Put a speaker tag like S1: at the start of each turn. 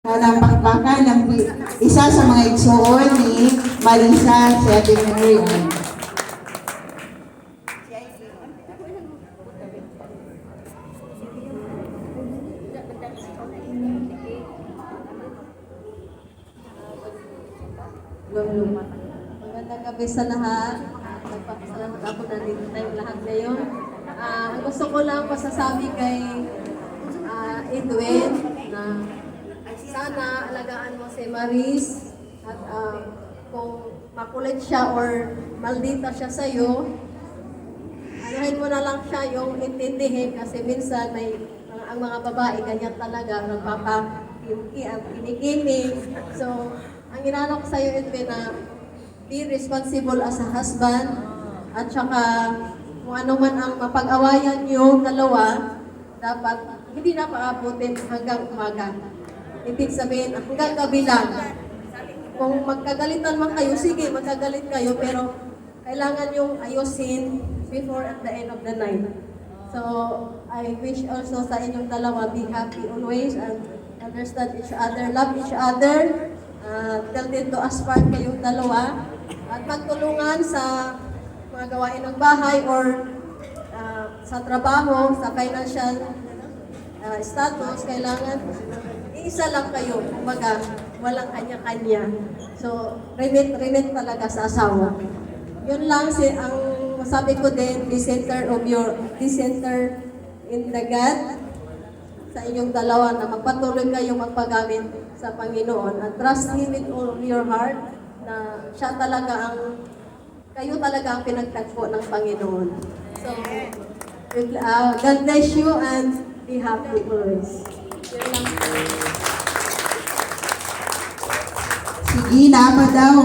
S1: ng bakbakan ng isa sa mga igsuon ni Marisa, si Ate Mary.
S2: Magandang gabi sa lahat. Nagpapasalamat ako na dito tayong lahat ngayon. Ang gusto ko lang masasabi kay Edwin na sana alagaan mo si Maris at kung makulit siya or maldita siya sa'yo, anahin mo na lang siya yung intindihin kasi minsan may ang mga babae ganyan talaga kinikinig. So, ang inano ko sa'yo, Edwin, na be responsible as a husband at saka kung ano man ang mapag-awayan niyo dalawa, dapat hindi na paabutin hanggang umaga. Ibig sabihin, hanggang gabi lang. Kung magkagalitan man kayo, sige, magkagalit kayo, pero kailangan yung ayusin before at the end of the night. So, I wish also sa inyong dalawa, be happy always and understand each other, love each other, tell them to aspire kayong dalawa, at magtulungan sa mga gawain ng bahay or sa trabaho, sa financial status, kailangan isa lang kayo, kumbaga, walang kanya-kanya. So, remit talaga sa asawa. Yun lang ang masabi ko din, be center in the God sa inyong dalawa na magpatuloy kayong magpagamit sa Panginoon and trust Him with all your heart na siya talaga kayo talaga ang pinagtagpo ng Panginoon. So, God bless you and be happy always. Yun lang.
S1: Sige, dapat daw.